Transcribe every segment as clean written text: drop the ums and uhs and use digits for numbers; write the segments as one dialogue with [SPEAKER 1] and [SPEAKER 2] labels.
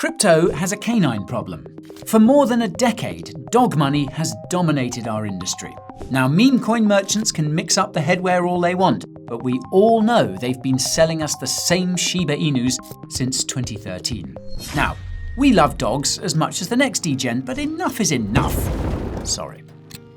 [SPEAKER 1] Crypto has a canine problem. For more than a decade, dog money has dominated our industry. Now, Memecoin merchants can mix up the headwear all they want, but we all know they've been selling us the same Shiba Inus since 2013. Now, we love dogs as much as the next degen, but enough is enough. Sorry.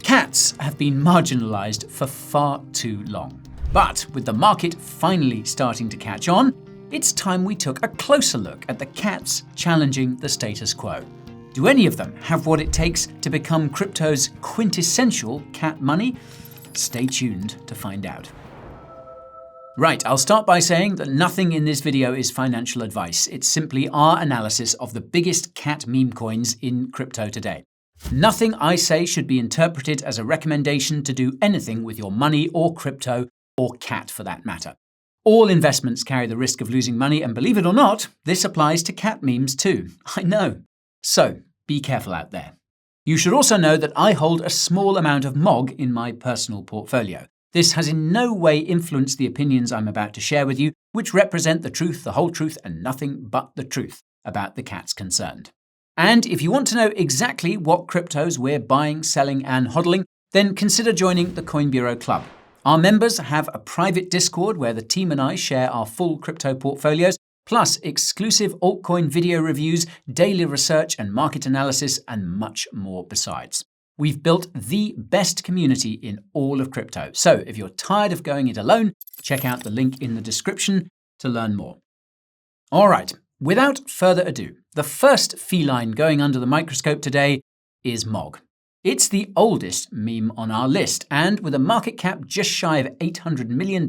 [SPEAKER 1] Cats have been marginalized for far too long. But with the market finally starting to catch on, it's time we took a closer look at the cats challenging the status quo. Do any of them have what it takes to become crypto's quintessential cat money? Stay tuned to find out. Right, I'll start by saying that nothing in this video is financial advice. It's simply our analysis of the biggest cat meme coins in crypto today. Nothing I say should be interpreted as a recommendation to do anything with your money or crypto, or cat for that matter. All investments carry the risk of losing money, and believe it or not, this applies to cat memes too. I know. So, be careful out there. You should also know that I hold a small amount of MOG in my personal portfolio. This has in no way influenced the opinions I'm about to share with you, which represent the truth, the whole truth, and nothing but the truth about the cats concerned. And if you want to know exactly what cryptos we're buying, selling, and hodling, then consider joining the Coin Bureau Club. Our members have a private Discord where the team and I share our full crypto portfolios, plus exclusive altcoin video reviews, daily research and market analysis, and much more besides. We've built the best community in all of crypto. So if you're tired of going it alone, check out the link in the description to learn more. All right, without further ado, the first feline going under the microscope today is MOG. It's the oldest meme on our list, and with a market cap just shy of $800 million,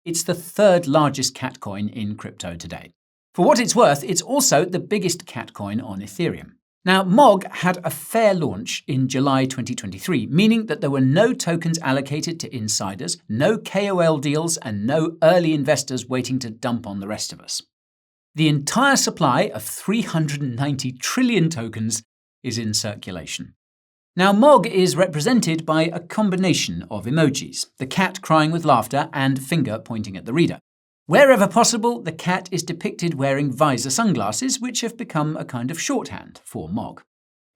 [SPEAKER 1] it's the third largest cat coin in crypto today. For what it's worth, it's also the biggest cat coin on Ethereum. Now, MOG had a fair launch in July 2023, meaning that there were no tokens allocated to insiders, no KOL deals, and no early investors waiting to dump on the rest of us. The entire supply of 390 trillion tokens is in circulation. Now, MOG is represented by a combination of emojis, the cat crying with laughter and finger pointing at the reader. Wherever possible, the cat is depicted wearing visor sunglasses, which have become a kind of shorthand for MOG.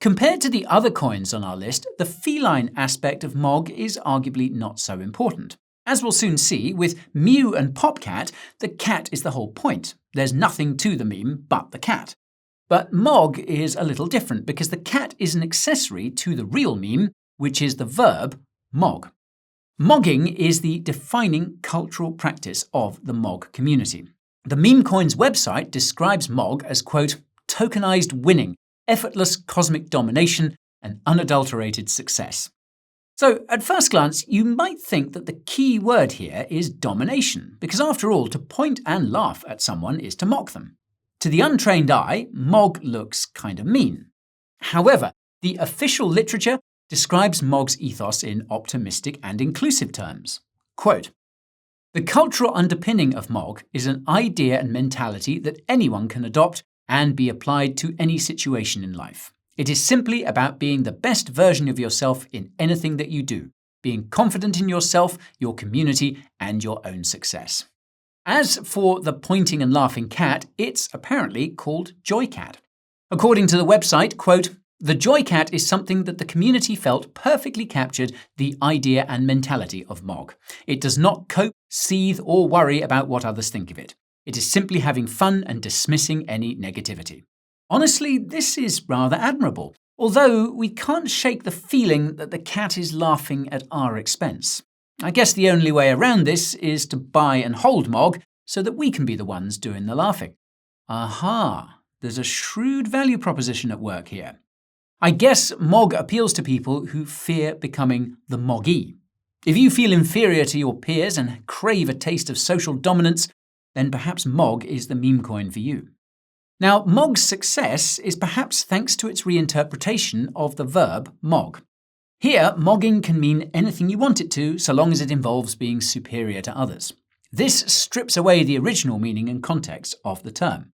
[SPEAKER 1] Compared to the other coins on our list, the feline aspect of MOG is arguably not so important. As we'll soon see, with MEW and POPCAT, the cat is the whole point. There's nothing to the meme but the cat. But MOG is a little different because the cat is an accessory to the real meme, which is the verb MOG. Mogging is the defining cultural practice of the MOG community. The Memecoins website describes MOG as, quote, tokenized winning, effortless cosmic domination, and unadulterated success. So, at first glance, you might think that the key word here is domination, because after all, to point and laugh at someone is to mock them. To the untrained eye, MOG looks kind of mean. However, the official literature describes MOG's ethos in optimistic and inclusive terms. Quote, the cultural underpinning of MOG is an idea and mentality that anyone can adopt and be applied to any situation in life. It is simply about being the best version of yourself in anything that you do, being confident in yourself, your community, and your own success. As for the pointing and laughing cat, it's apparently called Joycat. According to the website, quote, the Joycat is something that the community felt perfectly captured the idea and mentality of MOG. It does not cope, seethe, or worry about what others think of it. It is simply having fun and dismissing any negativity. Honestly, this is rather admirable, although we can't shake the feeling that the cat is laughing at our expense. I guess the only way around this is to buy and hold MOG so that we can be the ones doing the laughing. Aha, there's a shrewd value proposition at work here. I guess MOG appeals to people who fear becoming the MOGgy. If you feel inferior to your peers and crave a taste of social dominance, then perhaps MOG is the meme coin for you. Now, MOG's success is perhaps thanks to its reinterpretation of the verb MOG. Here, mogging can mean anything you want it to, so long as it involves being superior to others. This strips away the original meaning and context of the term.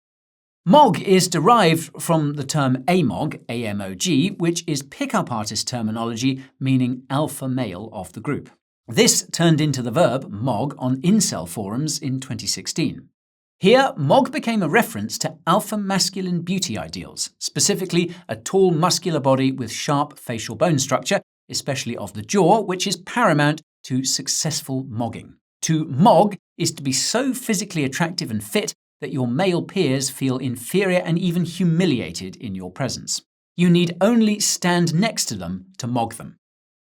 [SPEAKER 1] MOG is derived from the term AMOG, A-M-O-G, which is pickup artist terminology meaning alpha male of the group. This turned into the verb MOG on incel forums in 2016. Here, MOG became a reference to alpha masculine beauty ideals, specifically a tall, muscular body with sharp facial bone structure, especially of the jaw, which is paramount to successful mogging. To mog is to be so physically attractive and fit that your male peers feel inferior and even humiliated in your presence. You need only stand next to them to mog them.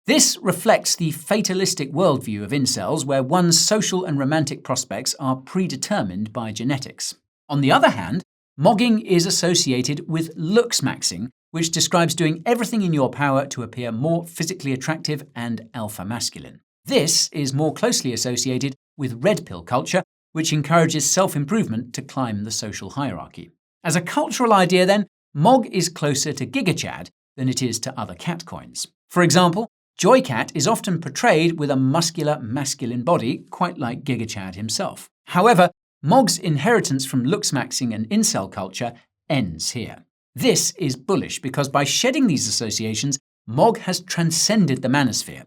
[SPEAKER 1] This reflects the fatalistic worldview of incels where one's social and romantic prospects are predetermined by genetics. On the other hand, mogging is associated with looks maxing, which describes doing everything in your power to appear more physically attractive and alpha masculine. This is more closely associated with red pill culture, which encourages self-improvement to climb the social hierarchy. As a cultural idea then, MOG is closer to GigaChad than it is to other cat coins. For example, JoyCat is often portrayed with a muscular, masculine body, quite like GigaChad himself. However, MOG's inheritance from looks-maxing and incel culture ends here. This is bullish because by shedding these associations, MOG has transcended the manosphere,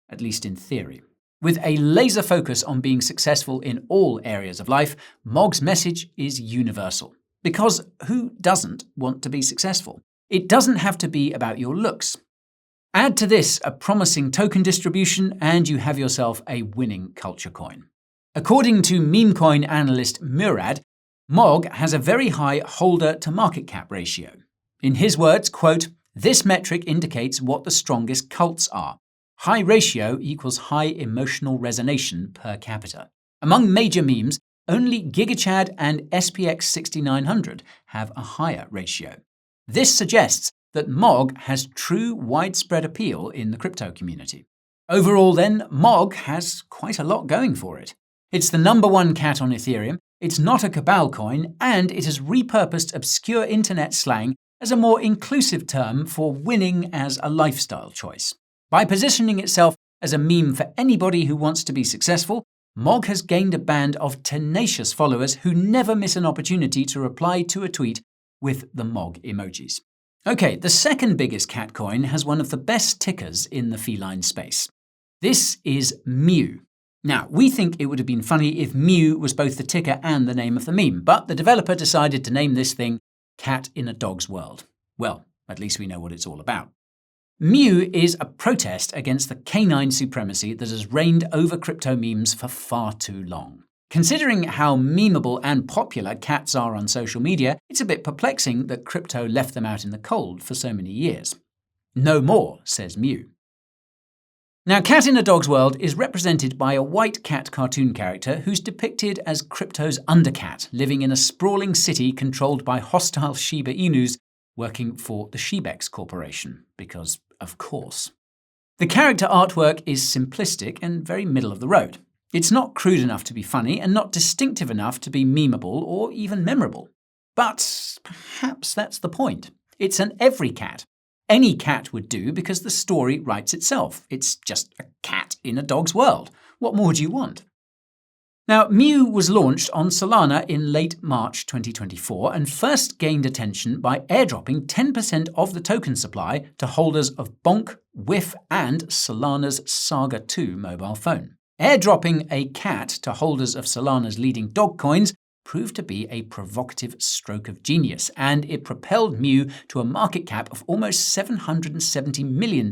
[SPEAKER 1] at least in theory. With a laser focus on being successful in all areas of life, MOG's message is universal. Because who doesn't want to be successful? It doesn't have to be about your looks. Add to this a promising token distribution and you have yourself a winning culture coin. According to Memecoin analyst Murad, MOG has a very high holder-to-market cap ratio. In his words, quote, "This metric indicates what the strongest cults are. High ratio equals high emotional resonation per capita. Among major memes, only GigaChad and SPX 6900 have a higher ratio. This suggests that MOG has true widespread appeal in the crypto community. Overall then, MOG has quite a lot going for it. It's the #1 cat on Ethereum, it's not a cabal coin, and it has repurposed obscure internet slang as a more inclusive term for winning as a lifestyle choice. By positioning itself as a meme for anybody who wants to be successful, MOG has gained a band of tenacious followers who never miss an opportunity to reply to a tweet with the MOG emojis. Okay, the second biggest cat coin has one of the best tickers in the feline space. This is MEW. Now, we think it would have been funny if MEW was both the ticker and the name of the meme, but the developer decided to name this thing Cat in a Dog's World. Well, at least we know what it's all about. MEW is a protest against the canine supremacy that has reigned over crypto memes for far too long. Considering how memeable and popular cats are on social media, it's a bit perplexing that crypto left them out in the cold for so many years. No more, says MEW. Now, Cat in a Dog's World is represented by a white cat cartoon character who's depicted as crypto's undercat, living in a sprawling city controlled by hostile Shiba Inus working for the Shibex Corporation, because of course. The character artwork is simplistic and very middle of the road. It's not crude enough to be funny and not distinctive enough to be memeable or even memorable. But perhaps that's the point. It's an every cat. Any cat would do because the story writes itself. It's just a cat in a dog's world. What more do you want? Now, MEW was launched on Solana in late March 2024 and first gained attention by airdropping 10% of the token supply to holders of Bonk, Whiff, and Solana's Saga 2 mobile phone. Airdropping a cat to holders of Solana's leading dog coins proved to be a provocative stroke of genius, and it propelled MEW to a market cap of almost $770 million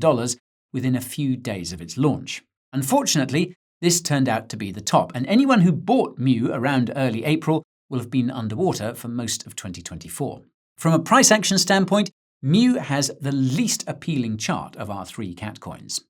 [SPEAKER 1] within a few days of its launch. Unfortunately, this turned out to be the top, and anyone who bought MEW around early April will have been underwater for most of 2024. From a price action standpoint, MEW has the least appealing chart of our three cat coins.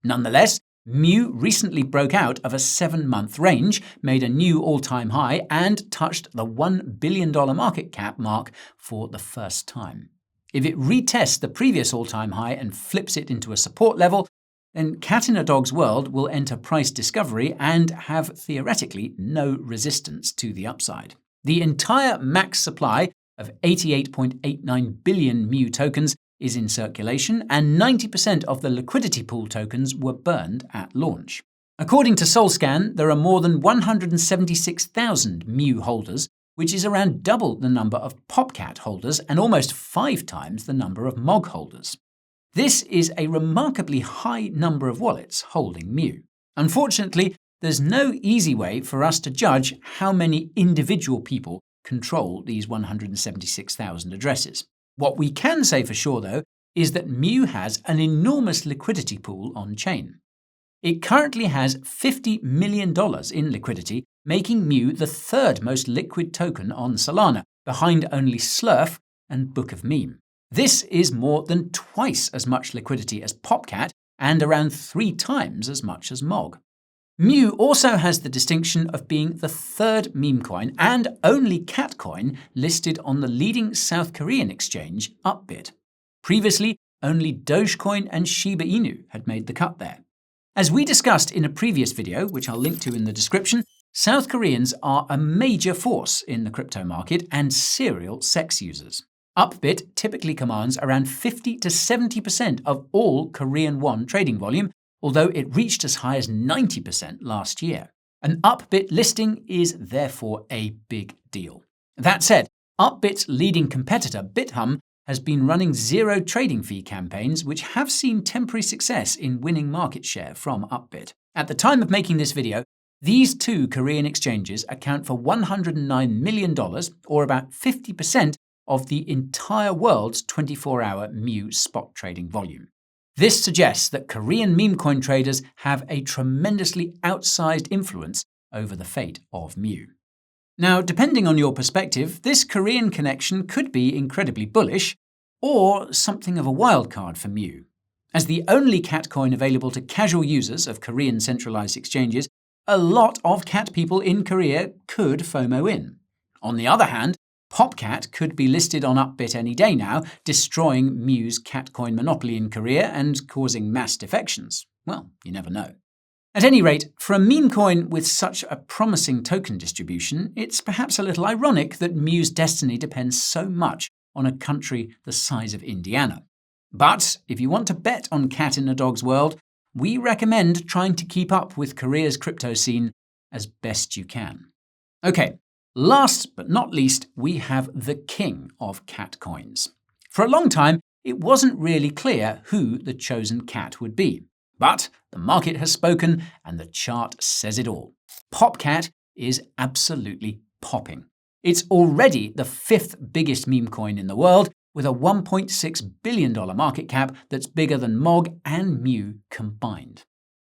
[SPEAKER 1] Nonetheless, MEW recently broke out of a 7-month range, made a new all-time high, and touched the $1 billion market cap mark for the first time. If it retests the previous all-time high and flips it into a support level, then Cat in a Dog's World will enter price discovery and have theoretically no resistance to the upside. The entire max supply of 88.89 billion MEW tokens is in circulation, and 90% of the liquidity pool tokens were burned at launch. According to SolScan, there are more than 176,000 MEW holders, which is around double the number of POPCAT holders and almost 5 times the number of MOG holders. This is a remarkably high number of wallets holding MEW. Unfortunately, there's no easy way for us to judge how many individual people control these 176,000 addresses. What we can say for sure, though, is that MEW has an enormous liquidity pool on-chain. It currently has $50 million in liquidity, making MEW the third most liquid token on Solana, behind only Slurf and Book of Meme. This is more than twice as much liquidity as POPCAT and around 3 times as much as MOG. MEW also has the distinction of being the third meme coin and only cat coin listed on the leading South Korean exchange, Upbit. Previously, only Dogecoin and Shiba Inu had made the cut there. As we discussed in a previous video, which I'll link to in the description, South Koreans are a major force in the crypto market and serial sex users. Upbit typically commands around 50 to 70% of all Korean won trading volume, although it reached as high as 90% last year. An Upbit listing is therefore a big deal. That said, Upbit's leading competitor, BitHum, has been running zero trading fee campaigns which have seen temporary success in winning market share from Upbit. At the time of making this video, these 2 Korean exchanges account for $109 million, or about 50% of the entire world's 24-hour MEW spot trading volume. This suggests that Korean meme coin traders have a tremendously outsized influence over the fate of MEW. Now, depending on your perspective, this Korean connection could be incredibly bullish, or something of a wildcard for MEW. As the only cat coin available to casual users of Korean centralized exchanges, a lot of cat people in Korea could FOMO in. On the other hand, POPCAT could be listed on Upbit any day now, destroying MEW's cat coin monopoly in Korea and causing mass defections. Well, you never know. At any rate, for a meme coin with such a promising token distribution, it's perhaps a little ironic that MEW's destiny depends so much on a country the size of Indiana. But if you want to bet on cat in a dog's world, we recommend trying to keep up with Korea's crypto scene as best you can. Okay, last but not least, we have the king of cat coins. For a long time, it wasn't really clear who the chosen cat would be. But the market has spoken and the chart says it all. POPCAT is absolutely popping. It's already the 5th biggest meme coin in the world, with a $1.6 billion market cap that's bigger than MOG and MEW combined.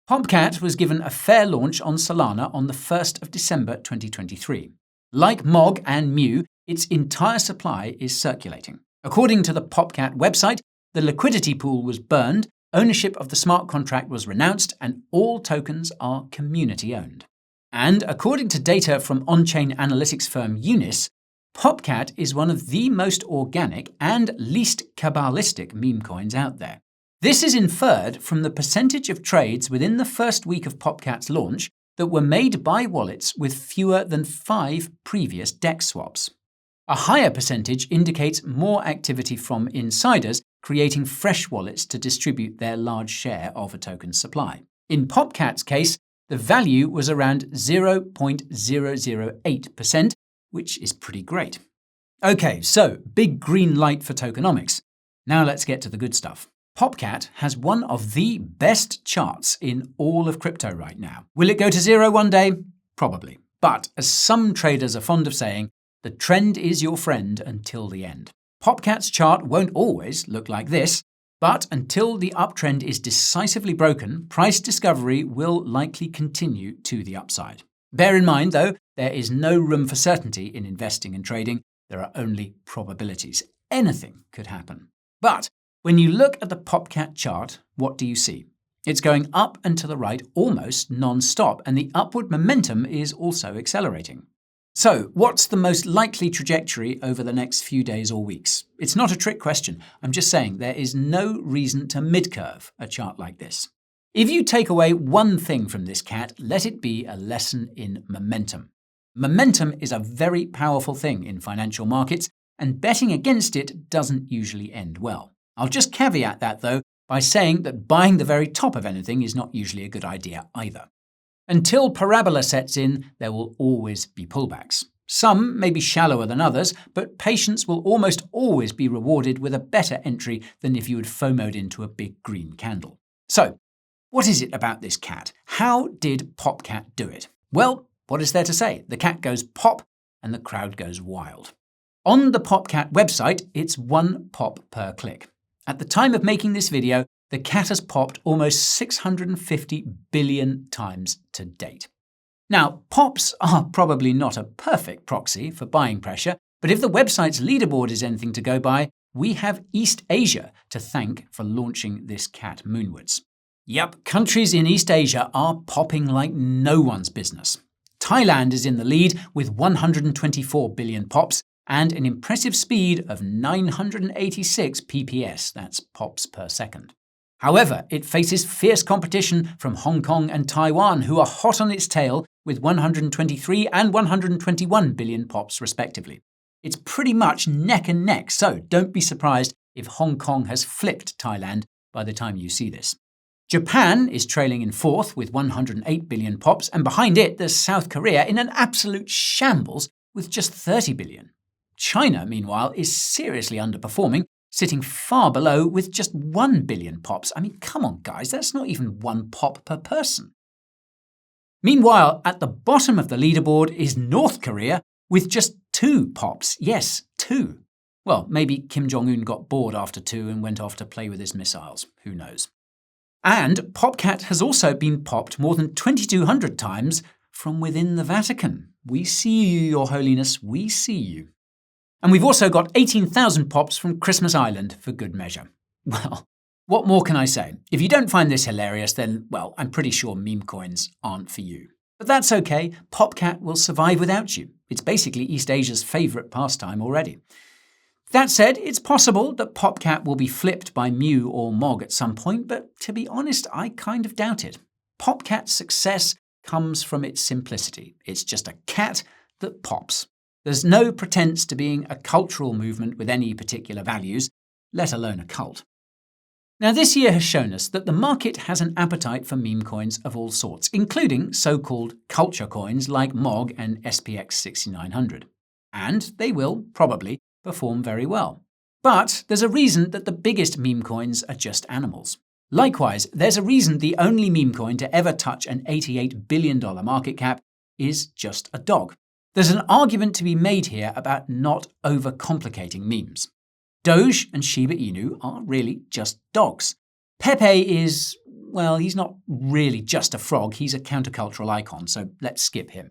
[SPEAKER 1] POPCAT was given a fair launch on Solana on the 1st of December 2023. Like MOG and MEW, its entire supply is circulating. According to the POPCAT website, the liquidity pool was burned, ownership of the smart contract was renounced, and all tokens are community-owned. And according to data from on-chain analytics firm Unis, POPCAT is one of the most organic and least Kabbalistic meme coins out there. This is inferred from the percentage of trades within the first week of POPCAT's launch that were made by wallets with fewer than 5 previous DEX swaps. A higher percentage indicates more activity from insiders creating fresh wallets to distribute their large share of a token's supply. In POPCAT's case, the value was around 0.008%, which is pretty great. Okay, so big green light for tokenomics. Now let's get to the good stuff. POPCAT has one of the best charts in all of crypto right now. Will it go to zero one day? Probably. But as some traders are fond of saying, the trend is your friend until the end. POPCAT's chart won't always look like this, but until the uptrend is decisively broken, price discovery will likely continue to the upside. Bear in mind, though, there is no room for certainty in investing and trading. There are only probabilities. Anything could happen. But when you look at the POPCAT chart, what do you see? It's going up and to the right almost non-stop, and the upward momentum is also accelerating. So, what's the most likely trajectory over the next few days or weeks? It's not a trick question. I'm just saying there is no reason to mid-curve a chart like this. If you take away one thing from this cat, let it be a lesson in momentum. Momentum is a very powerful thing in financial markets, and betting against it doesn't usually end well. I'll just caveat that, though, by saying that buying the very top of anything is not usually a good idea either. Until parabola sets in, there will always be pullbacks. Some may be shallower than others, but patience will almost always be rewarded with a better entry than if you had FOMO'd into a big green candle. So, What is it about this cat? How did POPCAT do it? Well, what is there to say? The cat goes pop and the crowd goes wild. On the POPCAT website, it's 1 pop per click. At the time of making this video, the cat has popped almost 650 billion times to date. Now, pops are probably not a perfect proxy for buying pressure, but if the website's leaderboard is anything to go by, we have East Asia to thank for launching this cat moonwards. Yup, countries in East Asia are popping like no one's business. Thailand is in the lead with 124 billion pops and an impressive speed of 986 pps, that's pops per second. However, it faces fierce competition from Hong Kong and Taiwan, who are hot on its tail with 123 and 121 billion pops respectively. It's pretty much neck and neck, so don't be surprised if Hong Kong has flipped Thailand by the time you see this. Japan is trailing in 4th with 108 billion pops, and behind it there's South Korea in an absolute shambles with just 30 billion. China, meanwhile, is seriously underperforming, sitting far below with just 1 billion pops. I mean, come on guys, that's not even 1 pop per person. Meanwhile, at the bottom of the leaderboard is North Korea with just 2 pops. Yes, 2. Well, maybe Kim Jong-un got bored after 2 and went off to play with his missiles. Who knows? And POPCAT has also been popped more than 2,200 times from within the Vatican. We see you, Your Holiness, we see you. And we've also got 18,000 pops from Christmas Island for good measure. Well, what more can I say? If you don't find this hilarious, then, well, I'm pretty sure Memecoins aren't for you. But that's okay, POPCAT will survive without you. It's basically East Asia's favourite pastime already. That said, it's possible that POPCAT will be flipped by MEW or MOG at some point, but to be honest, I kind of doubt it. POPCAT's success comes from its simplicity. It's just a cat that pops. There's no pretense to being a cultural movement with any particular values, let alone a cult. Now, this year has shown us that the market has an appetite for meme coins of all sorts, including so-called culture coins like MOG and SPX 6900. And they will, probably, perform very well. But there's a reason that the biggest meme coins are just animals. Likewise, there's a reason the only meme coin to ever touch an $88 billion market cap is just a dog. There's an argument to be made here about not overcomplicating memes. Doge and Shiba Inu are really just dogs. Pepe is, well, he's not really just a frog, he's a countercultural icon, so let's skip him.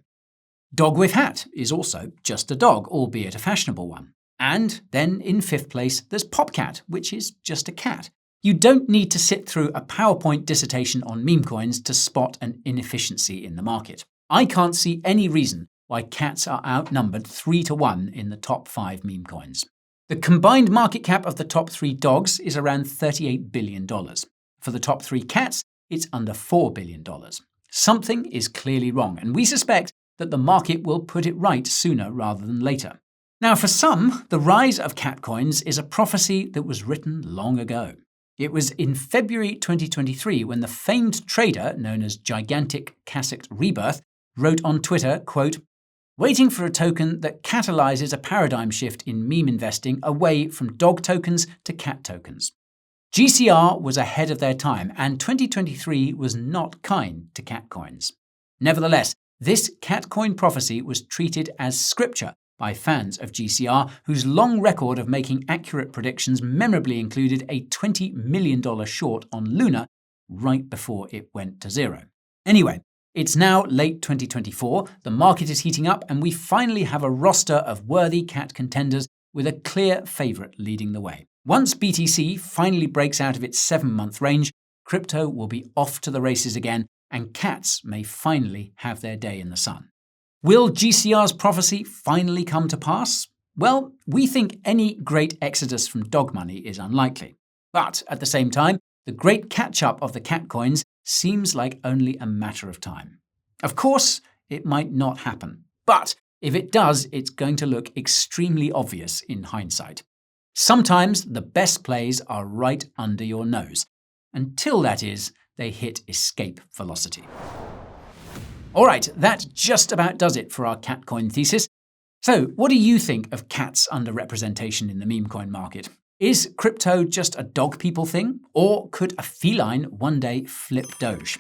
[SPEAKER 1] Dog with Hat is also just a dog, albeit a fashionable one. And then in 5th place, there's POPCAT, which is just a cat. You don't need to sit through a PowerPoint dissertation on meme coins to spot an inefficiency in the market. I can't see any reason why cats are outnumbered 3-1 in the top 5 meme coins. The combined market cap of the top 3 dogs is around $38 billion. For the top 3 cats, it's under $4 billion. Something is clearly wrong, and we suspect that the market will put it right sooner rather than later. Now, for some, the rise of cat coins is a prophecy that was written long ago. It was in February 2023 when the famed trader known as Gigantic Casict Rebirth wrote on Twitter, quote, "Waiting for a token that catalyzes a paradigm shift in meme investing away from dog tokens to cat tokens." GCR was ahead of their time, and 2023 was not kind to cat coins. Nevertheless, this cat coin prophecy was treated as scripture by fans of GCR, whose long record of making accurate predictions memorably included a $20 million short on Luna right before it went to zero. Anyway, it's now late 2024, the market is heating up, and we finally have a roster of worthy cat contenders with a clear favourite leading the way. Once BTC finally breaks out of its 7-month range, crypto will be off to the races again, and cats may finally have their day in the sun. Will GCR's prophecy finally come to pass? Well, we think any great exodus from dog money is unlikely. But at the same time, the great catch-up of the cat coins seems like only a matter of time. Of course, it might not happen. But if it does, it's going to look extremely obvious in hindsight. Sometimes the best plays are right under your nose, until that is, they hit escape velocity. Alright, that just about does it for our cat coin thesis. So, what do you think of cats' underrepresentation in the meme coin market? Is crypto just a dog people thing? Or could a feline one day flip Doge?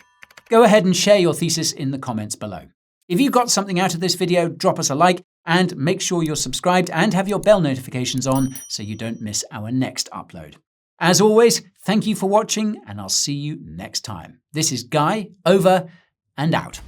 [SPEAKER 1] Go ahead and share your thesis in the comments below. If you got something out of this video, drop us a like and make sure you're subscribed and have your bell notifications on so you don't miss our next upload. As always, thank you for watching and I'll see you next time. This is Guy, over and out.